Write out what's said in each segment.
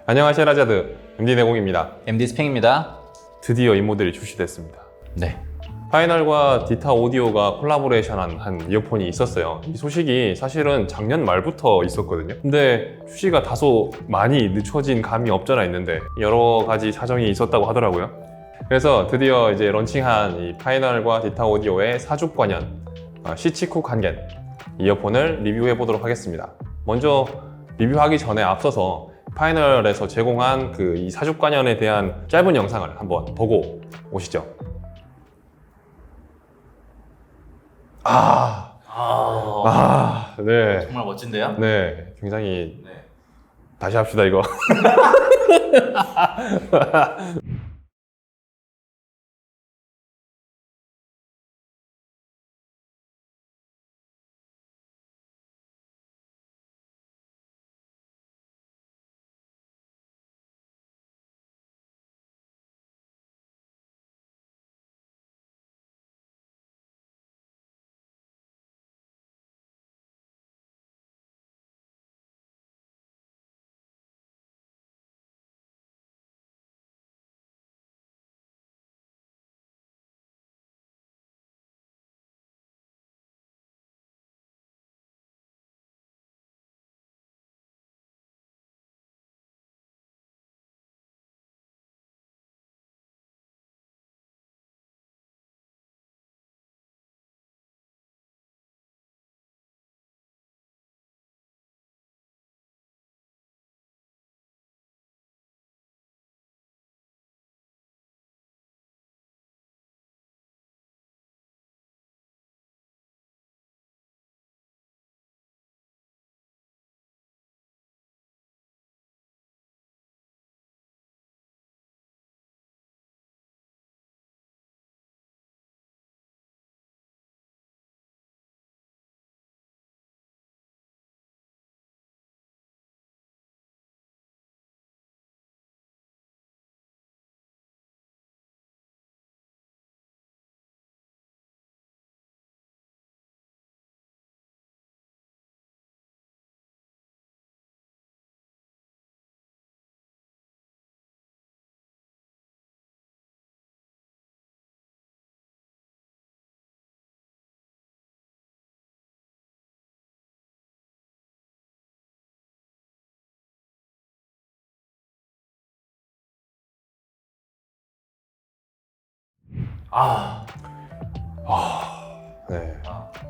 안녕하세요 라자드 MD 내공입니다. MD 스팽입니다. 드디어 이 모델이 출시됐습니다. 네. 파이널과 디타 오디오가 콜라보레이션한 한 이어폰이 있었어요. 이 소식이 사실은 작년 말부터 있었거든요. 근데 출시가 다소 많이 늦춰진 감이 없잖아 있는데 여러 가지 사정이 있었다고 하더라고요. 그래서 드디어 이제 런칭한 이 파이널과 디타 오디오의 사죽관현 시치쿠 간겐 이어폰을 리뷰해 보도록 하겠습니다. 먼저 리뷰하기 전에 앞서서 파이널에서 제공한 이 사죽관현에 대한 짧은 영상을 한번 보고 오시죠. 네. 정말 멋진데요? 네. 굉장히, 네. 다시 합시다, 이거. 네.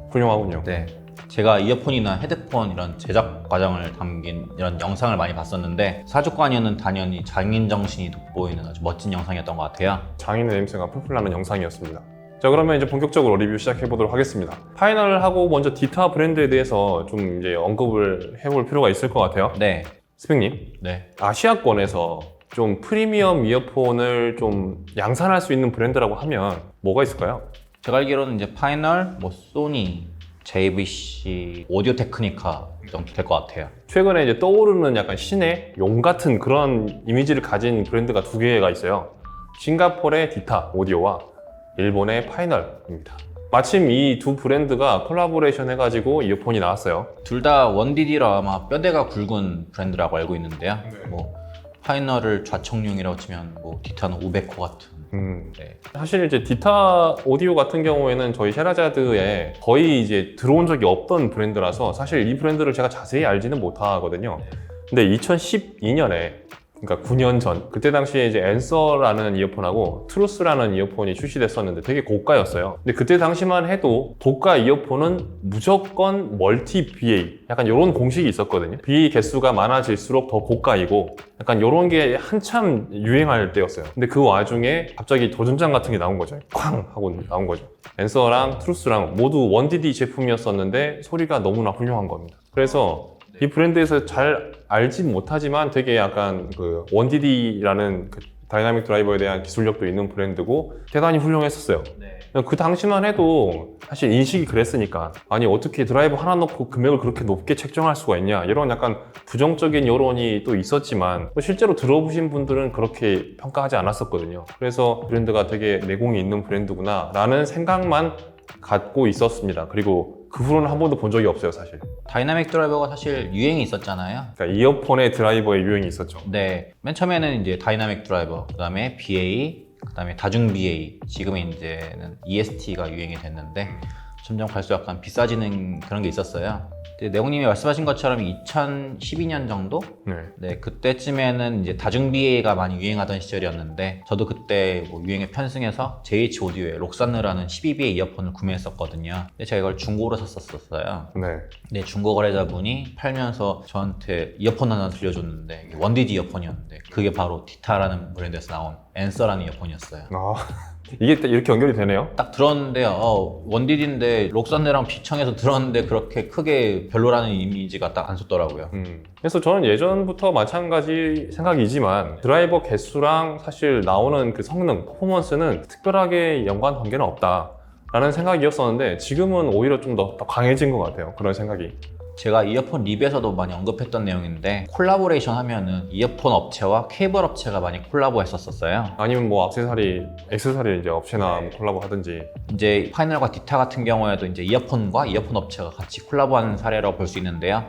훌륭하군요. 네. 제가 이어폰이나 헤드폰 이런 제작 과정을 담긴 이런 영상을 많이 봤었는데 사죽관현은 단연히 장인 정신이 돋보이는 아주 멋진 영상이었던 것 같아요. 장인의 냄새가 풀풀 나는 영상이었습니다. 자, 그러면 이제 본격적으로 리뷰 시작해 보도록 하겠습니다. 파이널하고 먼저 디타 브랜드에 대해서 좀 이제 언급을 해볼 필요가 있을 것 같아요. 네. 스펙님, 네. 아시아권에서 좀 프리미엄 이어폰을 좀 양산할 수 있는 브랜드라고 하면 뭐가 있을까요? 제가 알기로는 이제 파이널, 소니, JVC, 오디오 테크니카 정도 될 것 같아요. 최근에 이제 떠오르는 약간 신의 용 같은 그런 이미지를 가진 브랜드가 두 개가 있어요. 싱가포르의 디타 오디오와 일본의 파이널입니다. 마침 이 두 브랜드가 콜라보레이션 해가지고 이어폰이 나왔어요. 둘 다 원디디라 아마 뼈대가 굵은 브랜드라고 알고 있는데요. 파이널을 좌청룡이라고 치면 디타는 우베코 같은. 네. 사실 이제 디타 오디오 같은 경우에는 저희 셰라자드에 거의 이제 들어온 적이 없던 브랜드라서 사실 이 브랜드를 제가 자세히 알지는 못하거든요. 근데 2012년에 그러니까 9년 전 그때 당시에 이제 앤서라는 이어폰하고 트루스라는 이어폰이 출시됐었는데 되게 고가였어요. 근데 그때 당시만 해도 고가 이어폰은 무조건 멀티 BA 약간 이런 공식이 있었거든요. BA 개수가 많아질수록 더 고가이고 약간 이런 게 한참 유행할 때였어요. 근데 그 와중에 갑자기 도전장 같은 게 나온 거죠. 쾅 하고 나온 거죠. 앤서랑 트루스랑 모두 원디디 제품이었었는데 소리가 너무나 훌륭한 겁니다. 그래서 이 브랜드에서 잘 알지 못하지만 되게 약간 원디디라는 다이나믹 드라이버에 대한 기술력도 있는 브랜드고 대단히 훌륭했었어요. 그 당시만 해도 사실 인식이 그랬으니까 아니 어떻게 드라이버 하나 넣고 금액을 그렇게 높게 책정할 수가 있냐 이런 약간 부정적인 여론이 또 있었지만 실제로 들어보신 분들은 그렇게 평가하지 않았었거든요. 그래서 브랜드가 되게 내공이 있는 브랜드구나 라는 생각만 갖고 있었습니다. 그리고 그 후로는 한 번도 본 적이 없어요, 사실. 다이나믹 드라이버가 사실 유행이 있었잖아요. 그러니까 이어폰의 드라이버의 유행이 있었죠. 네, 맨 처음에는 이제 다이나믹 드라이버, 그다음에 BA, 그다음에 다중 BA, 지금은 이제는 EST가 유행이 됐는데 점점 갈수록 약간 비싸지는 그런 게 있었어요. 근데 내공님이 말씀하신 것처럼 2012년 정도? 네. 네, 그때쯤에는 이제 다중 BA가 많이 유행하던 시절이었는데 저도 그때 뭐 유행에 편승해서 JH 오디오의 록사느라는 12BA 이어폰을 구매했었거든요. 근데 제가 이걸 중고로 샀었어요. 네. 근데 중고 거래자분이 팔면서 저한테 이어폰 하나 들려줬는데 원디디 이어폰이었는데 그게 바로 디타라는 브랜드에서 나온 앤서라는 이어폰이었어요. 아, 이게 딱 이렇게 연결이 되네요. 딱 들었는데 원디디인데 록산네랑 비청해서 들었는데 그렇게 크게 별로라는 이미지가 딱 안 섰더라고요. 그래서 저는 예전부터 마찬가지 생각이지만 드라이버 개수랑 사실 나오는 그 성능, 퍼포먼스는 특별하게 연관관계는 없다라는 생각이었었는데 지금은 오히려 좀 더 강해진 것 같아요. 그런 생각이. 제가 이어폰 리뷰에서도 많이 언급했던 내용인데 콜라보레이션 하면은 이어폰 업체와 케이블 업체가 많이 콜라보 했었어요. 아니면 뭐 액세서리 이제 업체나 뭐 콜라보 하든지. 이제 파이널과 디타 같은 경우에도 이제 이어폰과 이어폰 업체가 같이 콜라보하는 사례라고 볼 수 있는데요.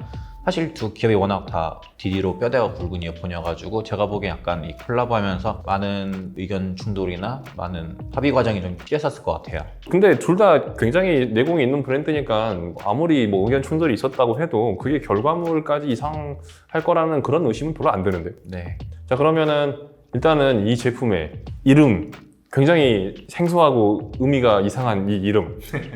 사실 두 기업이 워낙 다 DD로 뼈대가 굵은 이어폰이어가지고 제가 보기엔 약간 이 콜라보하면서 많은 의견 충돌이나 많은 합의 과정이 좀 뛰었었을 것 같아요. 근데 둘 다 굉장히 내공이 있는 브랜드니까 아무리 뭐 의견 충돌이 있었다고 해도 그게 결과물까지 이상할 거라는 그런 의심은 별로 안 드는데. 네. 자, 그러면은 일단은 이 제품의 이름, 굉장히 생소하고 의미가 이상한 이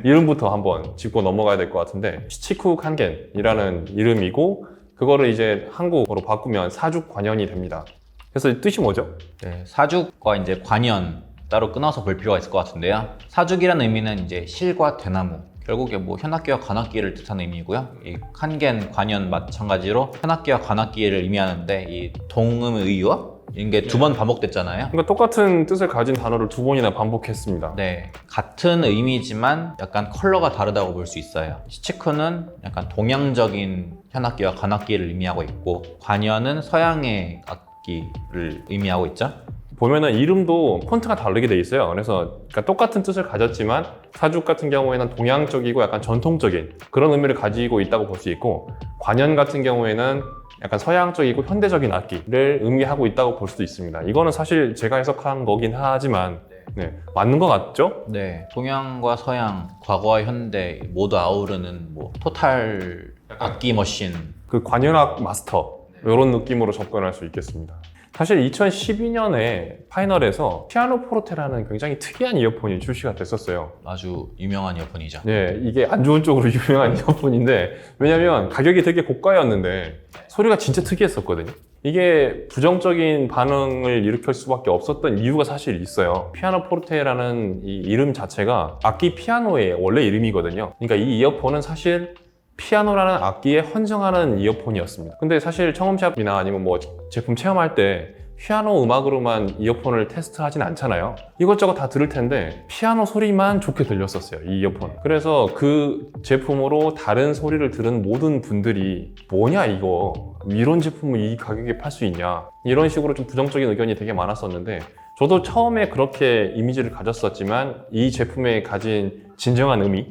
이름부터 한번 짚고 넘어가야 될 것 같은데, 시치쿠 칸겐이라는 이름이고 그거를 이제 한국어로 바꾸면 사죽관연이 됩니다. 그래서 뜻이 뭐죠? 네, 사죽과 이제 관연 따로 끊어서 볼 필요가 있을 것 같은데요. 사죽이라는 의미는 이제 실과 대나무, 결국에 뭐 현악기와 관악기를 뜻하는 의미고요. 이 칸겐, 관연 마찬가지로 현악기와 관악기를 의미하는데 이 동음의 의유어 이게 두 번 반복됐잖아요. 그러니까 똑같은 뜻을 가진 단어를 두 번이나 반복했습니다. 네, 같은 의미지만 약간 컬러가 다르다고 볼 수 있어요. 시치쿠는 약간 동양적인 현악기와 관악기를 의미하고 있고 관연은 서양의 악기를 의미하고 있죠. 보면은 이름도 폰트가 다르게 돼 있어요. 그래서 그러니까 똑같은 뜻을 가졌지만 사죽 같은 경우에는 동양적이고 약간 전통적인 그런 의미를 가지고 있다고 볼 수 있고, 관연 같은 경우에는 약간 서양적이고 현대적인 악기를 의미하고 있다고 볼 수도 있습니다. 이거는 사실 제가 해석한 거긴 하지만 네, 맞는 것 같죠? 네, 동양과 서양, 과거와 현대 모두 아우르는 뭐 토탈 악기 머신. 그 관현악 마스터 이런 느낌으로 접근할 수 있겠습니다. 사실 2012년에 파이널에서 피아노 포르테라는 굉장히 특이한 이어폰이 출시가 됐었어요. 아주 유명한 이어폰이죠. 네, 이게 안 좋은 쪽으로 유명한 이어폰인데, 왜냐면 가격이 되게 고가였는데 소리가 진짜 특이했었거든요. 이게 부정적인 반응을 일으킬 수밖에 없었던 이유가 사실 있어요. 피아노 포르테라는 이 이름 자체가 악기 피아노의 원래 이름이거든요. 그러니까 이 이어폰은 사실 피아노라는 악기에 헌정하는 이어폰이었습니다. 근데 사실 청음샵이나 아니면 뭐 제품 체험할 때 피아노 음악으로만 이어폰을 테스트하진 않잖아요. 이것저것 다 들을 텐데 피아노 소리만 좋게 들렸었어요, 이 이어폰. 그래서 그 제품으로 다른 소리를 들은 모든 분들이 뭐냐 이거, 이런 제품을 이 가격에 팔 수 있냐, 이런 식으로 좀 부정적인 의견이 되게 많았었는데, 저도 처음에 그렇게 이미지를 가졌었지만 이 제품에 가진 진정한 의미,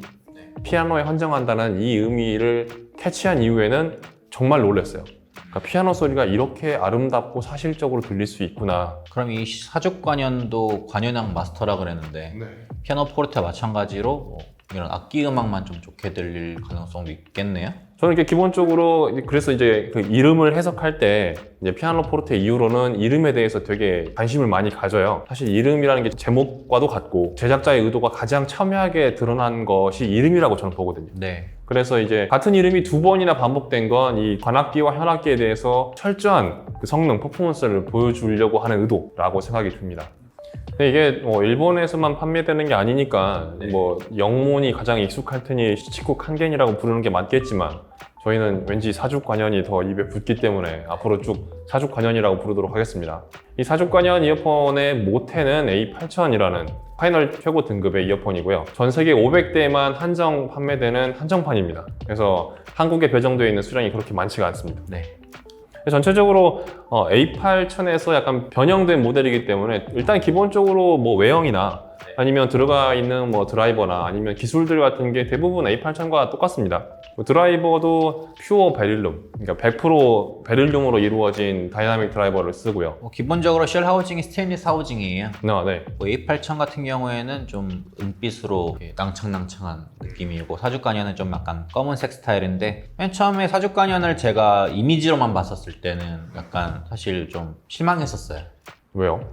피아노에 헌정한다는 이 의미를 캐치한 이후에는 정말 놀랐어요. 그러니까 피아노 소리가 이렇게 아름답고 사실적으로 들릴 수 있구나. 그럼 이 사죽 관연도 관현악 마스터라 그랬는데 피아노 포르테와 마찬가지로 뭐 이런 악기 음악만 좀 좋게 들릴 가능성도 있겠네요. 저는 이렇게 기본적으로 그래서 이제 그 이름을 해석할 때 이제 피아노 포르테 이후로는 이름에 대해서 되게 관심을 많이 가져요. 사실 이름이라는 게 제목과도 같고 제작자의 의도가 가장 첨예하게 드러난 것이 이름이라고 저는 보거든요. 네. 그래서 이제 같은 이름이 두 번이나 반복된 건 이 관악기와 현악기에 대해서 철저한 그 성능, 퍼포먼스를 보여주려고 하는 의도라고 생각이 듭니다. 근데 이게 일본에서만 판매되는 게 아니니까 뭐 영문이 가장 익숙할 테니 시치쿠 칸겐이라고 부르는 게 맞겠지만, 저희는 왠지 사죽관연이 더 입에 붙기 때문에 앞으로 쭉 사죽관연이라고 부르도록 하겠습니다. 이 사죽관연 이어폰의 모텔은 A8000이라는 파이널 최고 등급의 이어폰이고요. 전 세계 500대만 한정 판매되는 한정판입니다. 그래서 한국에 배정되어 있는 수량이 그렇게 많지가 않습니다. 네. 전체적으로 A8000에서 약간 변형된 모델이기 때문에 일단 기본적으로 뭐 외형이나 아니면 들어가 있는 뭐 드라이버나 아니면 기술들 같은 게 대부분 A8000과 똑같습니다. 뭐 드라이버도 퓨어 베릴륨, 그러니까 100% 베릴륨으로 이루어진 다이나믹 드라이버를 쓰고요. 기본적으로 쉘 하우징이 스테인리스 하우징이에요. 네. 뭐 A8000 같은 경우에는 좀 은빛으로 낭창낭창한 느낌이고 사주간연은 좀 약간 검은색 스타일인데 맨 처음에 사주간연을 제가 이미지로만 봤었을 때는 약간 사실 좀 실망했었어요. 왜요?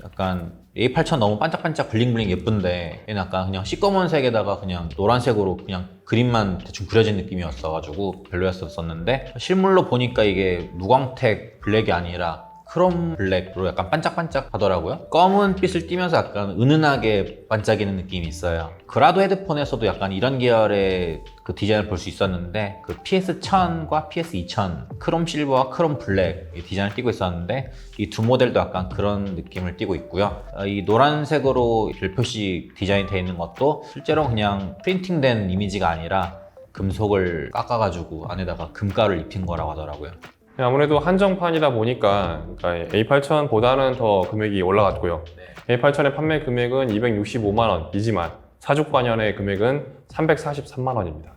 약간 A8000 너무 반짝반짝 블링블링 예쁜데 얘는 약간 그냥 시꺼먼색에다가 그냥 노란색으로 그냥 그림만 대충 그려진 느낌이었어가지고 별로였었는데 실물로 보니까 이게 무광택 블랙이 아니라 크롬 블랙으로 약간 반짝반짝 하더라고요. 검은 빛을 띠면서 약간 은은하게 반짝이는 느낌이 있어요. 그라도 헤드폰에서도 약간 이런 계열의 그 디자인을 볼 수 있었는데 그 PS1000과 PS2000 크롬 실버와 크롬 블랙 이 디자인을 띠고 있었는데 이 두 모델도 약간 그런 느낌을 띠고 있고요. 이 노란색으로 별표시 디자인 되어 있는 것도 실제로 그냥 프린팅된 이미지가 아니라 금속을 깎아가지고 안에다가 금가루를 입힌 거라고 하더라고요. 아무래도 한정판이다 보니까 A8000보다는 더 금액이 올라갔고요. A8000의 판매 금액은 265만 원이지만 사죽관연의 금액은 343만 원입니다.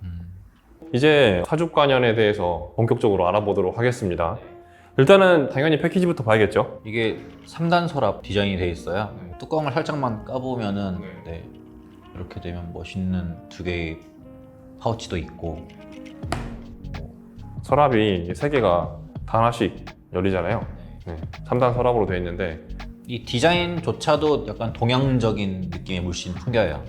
이제 사죽관연에 대해서 본격적으로 알아보도록 하겠습니다. 일단은 당연히 패키지부터 봐야겠죠. 이게 3단 서랍 디자인이 되어 있어요. 뚜껑을 살짝만 까보면은 이렇게 되면 멋있는 두 개의 파우치도 있고 서랍이 3개가 다 하나씩 열리잖아요. 3단 서랍으로 되어 있는데 이 디자인조차도 약간 동양적인 느낌이 물씬 풍겨요.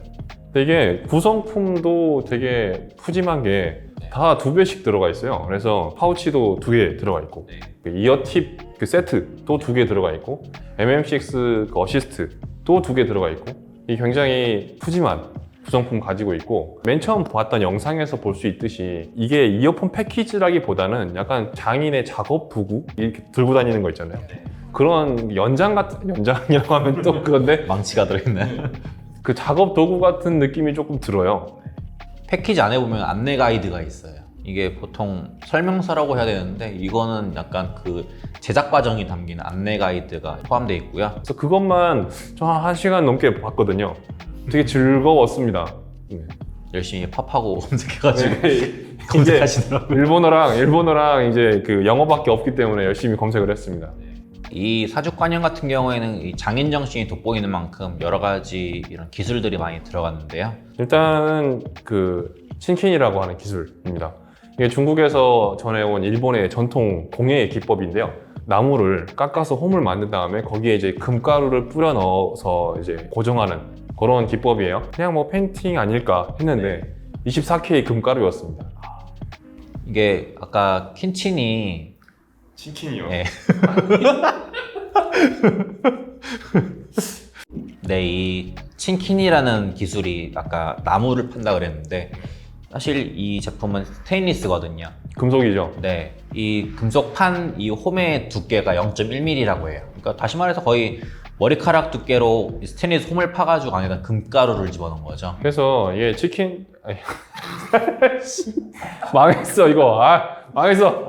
근데 이게 구성품도 되게 푸짐한 게 다 2개씩 들어가 있어요. 그래서 파우치도 2개 들어가 있고 그 이어팁 그 세트도 2개 들어가 있고 MM6 그 어시스트도 2개 들어가 있고 이 굉장히 푸짐한 구성품 가지고 있고 맨 처음 봤던 영상에서 볼 수 있듯이 이게 이어폰 패키지라기보다는 약간 장인의 작업 도구 이렇게 들고 다니는 거 있잖아요. 그런 연장 같은 연장이라고 하면 또 그건데 망치가 들어있네. 그 작업 도구 같은 느낌이 조금 들어요. 패키지 안에 보면 안내 가이드가 있어요. 이게 보통 설명서라고 해야 되는데 이거는 약간 그 제작 과정이 담긴 안내 가이드가 포함되어 있고요. 그래서 그것만 저 한 1시간 넘게 봤거든요. 되게 즐거웠습니다. 열심히 팝하고 검색해가지고 이제 검색하시더라고요. 일본어랑 이제 그 영어밖에 없기 때문에 열심히 검색을 했습니다. 이 사죽관연 같은 경우에는 이 장인 정신이 돋보이는 만큼 여러 가지 이런 기술들이 많이 들어갔는데요. 일단은 그 친킨이라고 하는 기술입니다. 이게 중국에서 전해온 일본의 전통 공예 기법인데요. 나무를 깎아서 홈을 만든 다음에 거기에 이제 금가루를 뿌려 넣어서 이제 고정하는 그런 기법이에요. 그냥 뭐 페인팅 아닐까 했는데 24K 금가루였습니다. 이게 아까 킨친이 친킨이요? 네. 네, 이 친킨이라는 기술이 아까 나무를 판다 그랬는데 사실 이 제품은 스테인리스거든요. 금속이죠. 네, 이 금속판 이 홈의 두께가 0.1mm라고 해요. 그러니까 다시 말해서 거의 머리카락 두께로 스테인리스 홈을 파가지고 안에다 금가루를 집어넣은 거죠. 그래서 이게 치킨 망했어 이거. 망했어.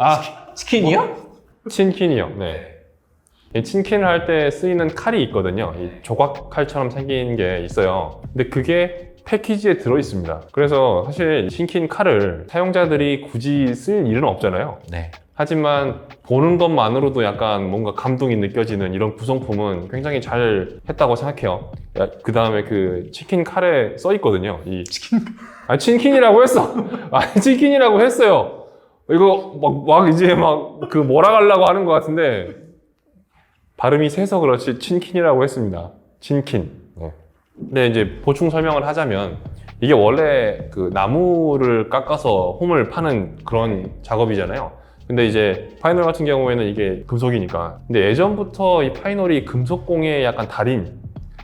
치킨이요? 친킨이요. 네. 이 친킨을 할 때 쓰이는 칼이 있거든요. 이 조각 칼처럼 생긴 게 있어요. 근데 그게 패키지에 들어 있습니다. 그래서 사실 친킨 칼을 사용자들이 굳이 쓸 일은 없잖아요. 네. 하지만 보는 것만으로도 약간 뭔가 감동이 느껴지는 이런 구성품은 굉장히 잘 했다고 생각해요. 그 다음에 그 치킨 칼에 써 있거든요. 이 치킨. 친킨이라고 했어. 치킨이라고 했어요. 이거 막 이제 막 그 몰아가려고 하는 것 같은데 발음이 세서 그렇지 친킨이라고 했습니다. 친킨. 네. 근데 이제 보충 설명을 하자면 이게 원래 그 나무를 깎아서 홈을 파는 그런 작업이잖아요. 근데 이제 파이널 같은 경우에는 이게 금속이니까. 근데 예전부터 이 파이널이 금속공예의 약간 달인.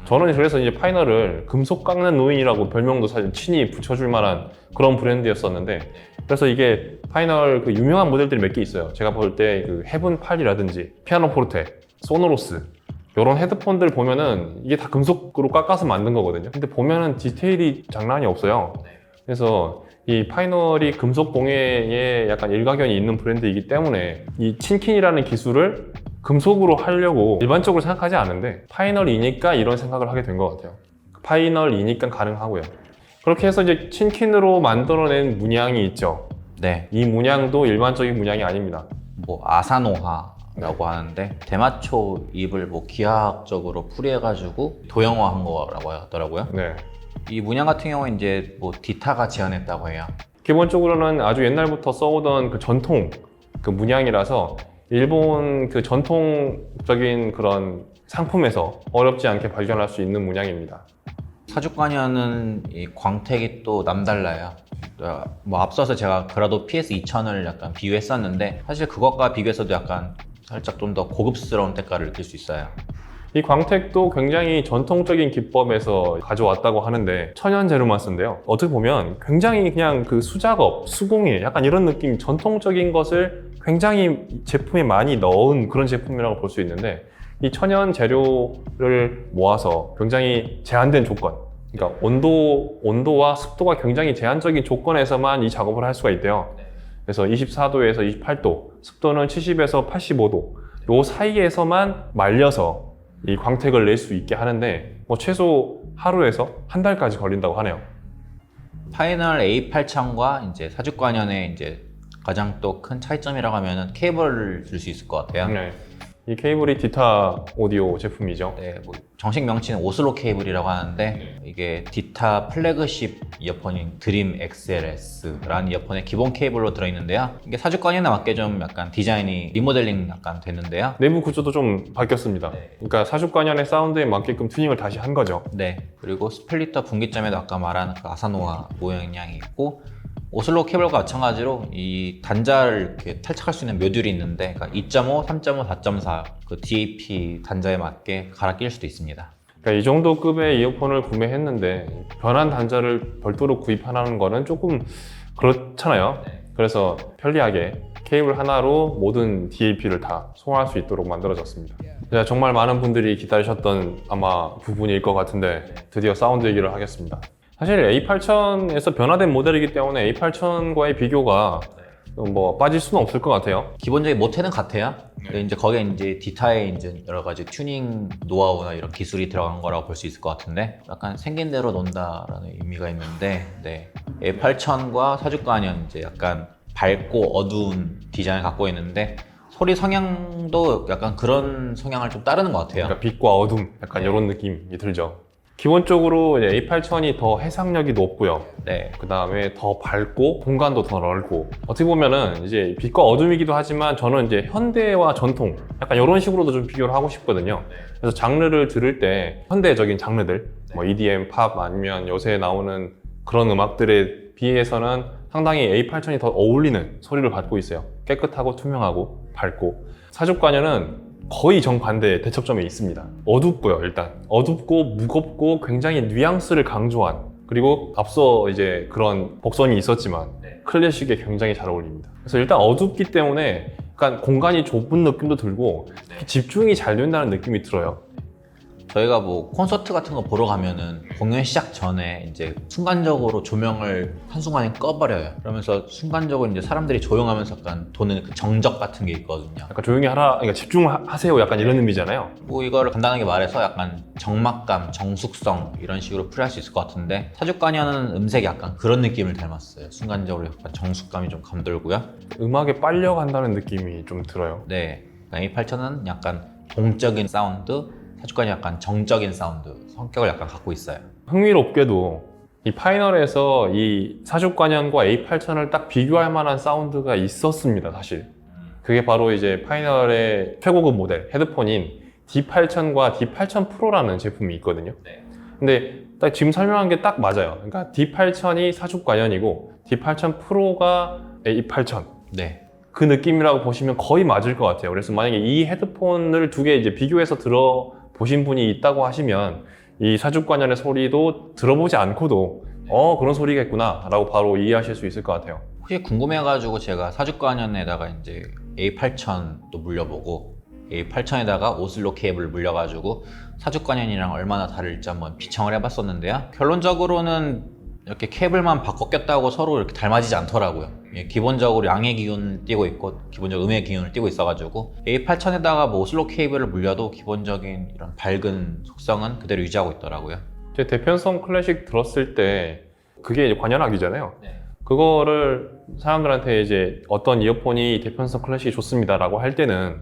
저는 그래서 이제 파이널을 금속 깎는 노인이라고 별명도 사실 친히 붙여줄 만한 그런 브랜드였었는데 그래서 이게 파이널 그 유명한 모델들이 몇 개 있어요. 제가 볼 때 그 헤븐 8이라든지 피아노 포르테, 소노로스 이런 헤드폰들 보면은 이게 다 금속으로 깎아서 만든 거거든요. 근데 보면은 디테일이 장난이 없어요. 그래서 이 파이널이 금속 공예에 약간 일가견이 있는 브랜드이기 때문에 이 친킨이라는 기술을 금속으로 하려고 일반적으로 생각하지 않은데 파이널이니까 이런 생각을 하게 된 것 같아요. 파이널이니까 가능하고요. 그렇게 해서 이제 친킨으로 만들어낸 문양이 있죠. 네, 이 문양도 일반적인 문양이 아닙니다. 뭐 아사노하라고 하는데 대마초 잎을 뭐 기하학적으로 풀이해가지고 도형화한 거라고 하더라고요. 네. 이 문양 같은 경우는 이제 뭐 디타가 제안했다고 해요. 기본적으로는 아주 옛날부터 써오던 그 전통 그 문양이라서 일본 그 전통적인 그런 상품에서 어렵지 않게 발견할 수 있는 문양입니다. 사주관여는 이 광택이 또 남달라요. 뭐 앞서서 제가 그라도 PS2000을 약간 비교했었는데 사실 그것과 비교해서도 약간 살짝 좀 더 고급스러운 색깔을 느낄 수 있어요. 이 광택도 굉장히 전통적인 기법에서 가져왔다고 하는데 천연 재료만 쓴대요. 어떻게 보면 굉장히 그냥 그 수작업, 수공예 약간 이런 느낌, 전통적인 것을 굉장히 제품에 많이 넣은 그런 제품이라고 볼 수 있는데 이 천연 재료를 모아서 굉장히 제한된 조건, 그러니까 온도와 습도가 굉장히 제한적인 조건에서만 이 작업을 할 수가 있대요. 그래서 24도에서 28도, 습도는 70에서 85도 요 사이에서만 말려서 이 광택을 낼 수 있게 하는데 뭐 최소 하루에서 한 달까지 걸린다고 하네요. 파이널 A8000과 이제 사주관연의 이제 가장 또 큰 차이점이라고 하면은 케이블을 줄 수 있을 것 같아요. 네. 이 케이블이 디타 오디오 제품이죠. 네, 뭐 정식 명칭은 오슬로 케이블이라고 하는데 이게 디타 플래그십 이어폰인 드림 XLS라는 이어폰의 기본 케이블로 들어있는데요. 이게 사주관연에 맞게 좀 약간 디자인이 리모델링 약간 됐는데요. 내부 구조도 좀 바뀌었습니다. 그러니까 사주관연의 사운드에 맞게끔 튜닝을 다시 한 거죠. 네, 그리고 스플리터 분기점에도 아까 말한 그 아사노아 모양이 있고 오슬로 케이블과 마찬가지로 이 단자를 이렇게 탈착할 수 있는 모듈이 있는데 그러니까 2.5, 3.5, 4.4 그 DAP 단자에 맞게 갈아 끼울 수도 있습니다. 그러니까 이 정도 급의 이어폰을 구매했는데 변환 단자를 별도로 구입하는 거는 조금 그렇잖아요. 그래서 편리하게 케이블 하나로 모든 DAP를 다 소화할 수 있도록 만들어졌습니다. 정말 많은 분들이 기다리셨던 아마 부분일 것 같은데 드디어 사운드 얘기를 하겠습니다. 사실 A8000에서 변화된 모델이기 때문에 A8000과의 비교가 뭐 빠질 수는 없을 것 같아요. 기본적인 모태는 같아요. 근데 이제 거기에 이제 디타에 이제 여러 가지 튜닝 노하우나 이런 기술이 들어간 거라고 볼 수 있을 것 같은데 약간 생긴 대로 논다라는 의미가 있는데 네. A8000과 사주관연 이제 약간 밝고 어두운 디자인을 갖고 있는데 소리 성향도 약간 그런 성향을 좀 따르는 것 같아요. 그러니까 빛과 어둠 약간 이런 느낌이 들죠. 기본적으로 이제 A8000이 더 해상력이 높고요. 네. 그 다음에 더 밝고 공간도 더 넓고 어떻게 보면은 이제 빛과 어둠이기도 하지만 저는 이제 현대와 전통 약간 이런 식으로도 좀 비교를 하고 싶거든요. 그래서 장르를 들을 때 현대적인 장르들 뭐 EDM, 팝 아니면 요새 나오는 그런 음악들에 비해서는 상당히 A8000이 더 어울리는 소리를 갖고 있어요. 깨끗하고 투명하고 밝고 사주관여는 거의 정반대의 대척점에 있습니다. 어둡고요, 일단. 어둡고 무겁고 굉장히 뉘앙스를 강조한 그리고 앞서 이제 그런 복선이 있었지만 클래식에 굉장히 잘 어울립니다. 그래서 일단 어둡기 때문에 약간 공간이 좁은 느낌도 들고 집중이 잘 된다는 느낌이 들어요. 저희가 뭐 콘서트 같은 거 보러 가면은 공연 시작 전에 이제 순간적으로 조명을 한순간에 꺼버려요. 그러면서 순간적으로 이제 사람들이 조용하면서 약간 도는 그 정적 같은 게 있거든요. 약간 조용히 하라, 그러니까 집중하세요 약간 이런 의미잖아요. 뭐 이거를 간단하게 말해서 약간 정막감, 정숙성 이런 식으로 풀이할 수 있을 것 같은데 사주관여는 음색이 약간 그런 느낌을 닮았어요. 순간적으로 약간 정숙감이 좀 감돌고요. 음악에 빨려간다는 느낌이 좀 들어요. 네, A8000은 약간 동적인 사운드, 사주관이 약간 정적인 사운드 성격을 약간 갖고 있어요. 흥미롭게도 이 파이널에서 이 사주관연과 A8000을 딱 비교할 만한 사운드가 있었습니다, 사실. 그게 바로 이제 파이널의 최고급 모델 헤드폰인 D8000과 D8000 프로라는 제품이 있거든요. 근데 딱 지금 설명한 게 딱 맞아요. 그러니까 D8000이 사주관연이고 D8000 프로가 A8000. 네. 그 느낌이라고 보시면 거의 맞을 것 같아요. 그래서 만약에 이 헤드폰을 두 개 이제 비교해서 들어보신 분이 있다고 하시면 이 사주관연의 소리도 들어보지 않고도 그런 소리겠구나 라고 바로 이해하실 수 있을 것 같아요. 혹시 궁금해가지고 제가 사주관연에다가 이제 A8000도 물려보고 A8000에다가 오슬로 케이블을 물려가지고 사주관연이랑 얼마나 다를지 한번 비청을 해봤었는데요. 결론적으로는 이렇게 케이블만 바꿔 꼈다고 서로 이렇게 닮아지지 않더라고요. 기본적으로 양의 기운을 띄고 있고 기본적으로 음의 기운을 띄고 있어가지고 A8000에다가 뭐 오슬로 케이블을 물려도 기본적인 이런 밝은 속성은 그대로 유지하고 있더라고요. 제 대편성 클래식 들었을 때 그게 이제 관현악이잖아요. 네. 그거를 사람들한테 이제 어떤 이어폰이 대편성 클래식이 좋습니다라고 할 때는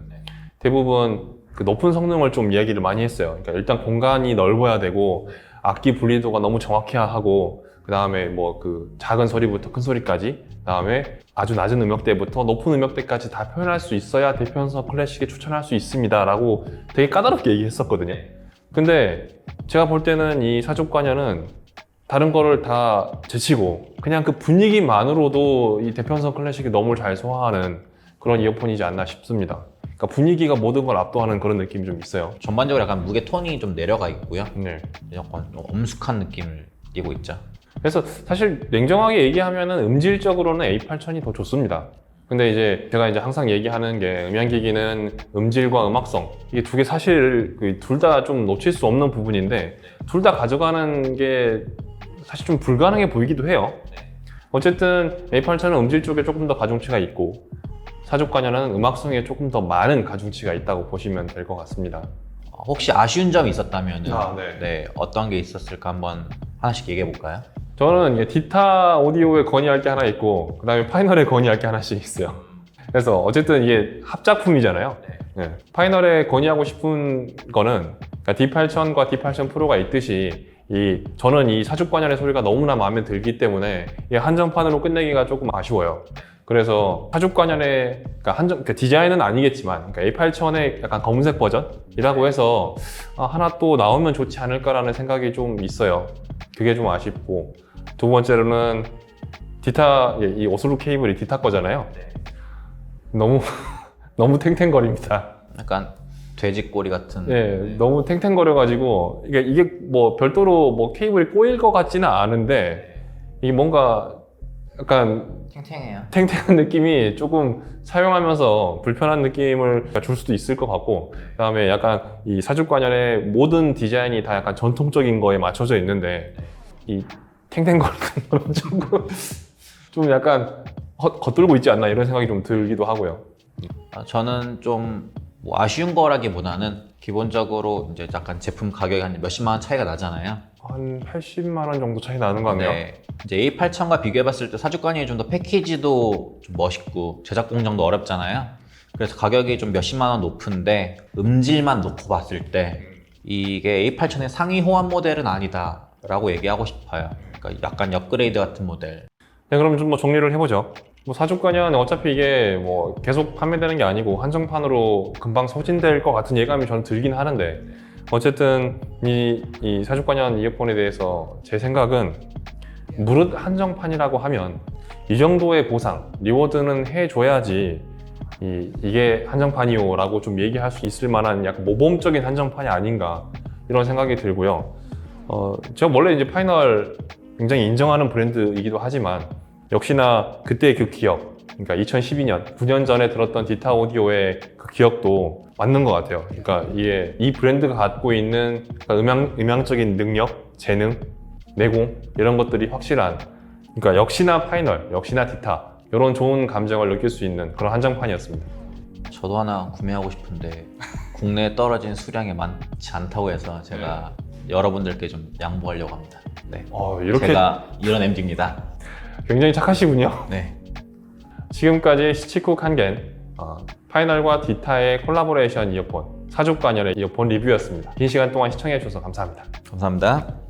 대부분 그 높은 성능을 좀 이야기를 많이 했어요. 그러니까 일단 공간이 넓어야 되고 악기 분리도가 너무 정확해야 하고 그 다음에 뭐 그 작은 소리부터 큰 소리까지 그 다음에 아주 낮은 음역대부터 높은 음역대까지 다 표현할 수 있어야 대편성 클래식에 추천할 수 있습니다 라고 되게 까다롭게 얘기했었거든요. 근데 제가 볼 때는 이 사족관여는 다른 거를 다 제치고 그냥 그 분위기만으로도 이 대편성 클래식이 너무 잘 소화하는 그런 이어폰이지 않나 싶습니다. 그러니까 분위기가 모든 걸 압도하는 그런 느낌이 좀 있어요. 전반적으로 약간 무게 톤이 좀 내려가 있고요. 네. 약간 좀 엄숙한 느낌을 띠고 있죠. 그래서 사실 냉정하게 얘기하면은 음질적으로는 A8000이 더 좋습니다. 근데 이제 제가 이제 항상 얘기하는 게 음향기기는 음질과 음악성 이게 두 개 사실 둘 다 좀 놓칠 수 없는 부분인데 둘 다 가져가는 게 사실 좀 불가능해 보이기도 해요. 어쨌든 A8000은 음질 쪽에 조금 더 가중치가 있고 사족관여는 음악성에 조금 더 많은 가중치가 있다고 보시면 될 것 같습니다. 혹시 아쉬운 점이 있었다면 네. 네, 어떤 게 있었을까 한번 하나씩 얘기해 볼까요? 저는 이게 디타 오디오에 건의할 게 하나 있고 그 다음에 파이널에 건의할 게 하나씩 있어요. 그래서 어쨌든 이게 합작품이잖아요. 네. 파이널에 건의하고 싶은 거는 그러니까 D8000과 D8000 프로가 있듯이 저는 이 사족관열의 소리가 너무나 마음에 들기 때문에 이 한정판으로 끝내기가 조금 아쉬워요. 그래서 사족관열의 그러니까 디자인은 아니겠지만 그러니까 A8000의 약간 검은색 버전이라고 해서 하나 또 나오면 좋지 않을까라는 생각이 좀 있어요. 그게 좀 아쉽고 두 번째로는 디타 이 오슬로 케이블이 디타 거잖아요. 너무 너무 탱탱거립니다. 약간 돼지꼬리 같은. 네, 너무 탱탱거려가지고 이게 뭐 별도로 뭐 케이블이 꼬일 것 같지는 않은데 이게 뭔가 약간 탱탱해요. 탱탱한 느낌이 조금 사용하면서 불편한 느낌을 줄 수도 있을 것 같고 그 다음에 약간 이 사족관열의 모든 디자인이 다 약간 전통적인 거에 맞춰져 있는데 이 탱탱거리는 건 조금 좀 약간 겉돌고 있지 않나 이런 생각이 좀 들기도 하고요. 저는 좀 뭐 아쉬운 거라기보다는 기본적으로 이제 약간 제품 가격이 한 몇십만 원 차이가 나잖아요. 한 80만 원 정도 차이 나는 거 같네요. 네. 이제 A8000과 비교해봤을 때 사족관이 좀 더 패키지도 좀 멋있고 제작 공정도 어렵잖아요. 그래서 가격이 좀 몇십만 원 높은데 음질만 놓고 봤을 때 이게 A8000의 상위 호환 모델은 아니다라고 얘기하고 싶어요. 그러니까 약간 업그레이드 같은 모델. 네, 그럼 좀 뭐 정리를 해보죠. 뭐 사족관여는 어차피 이게 뭐 계속 판매되는 게 아니고 한정판으로 금방 소진될 것 같은 예감이 저는 들긴 하는데 어쨌든 이 사족관여 이어폰에 대해서 제 생각은 무릇 한정판이라고 하면 이 정도의 보상, 리워드는 해줘야지 이게 한정판이요 라고 좀 얘기할 수 있을 만한 약간 모범적인 한정판이 아닌가 이런 생각이 들고요. 제가 원래 이제 파이널 굉장히 인정하는 브랜드이기도 하지만 역시나 그때의 그 기억, 그러니까 2012년, 9년 전에 들었던 디타 오디오의 그 기억도 맞는 것 같아요. 그러니까 이 브랜드가 갖고 있는 음향적인 능력, 재능, 내공 이런 것들이 확실한 그러니까 역시나 파이널, 역시나 디타 이런 좋은 감정을 느낄 수 있는 그런 한정판이었습니다. 저도 하나 구매하고 싶은데 국내에 떨어진 수량이 많지 않다고 해서 제가 여러분들께 좀 양보하려고 합니다. 네. 이렇게 제가 이런 MD입니다. 굉장히 착하시군요. 네. 지금까지 시치쿡 한겐 파이널과 디타의 콜라보레이션 이어폰 사족관열의 이어폰 리뷰였습니다. 긴 시간 동안 시청해 주셔서 감사합니다. 감사합니다.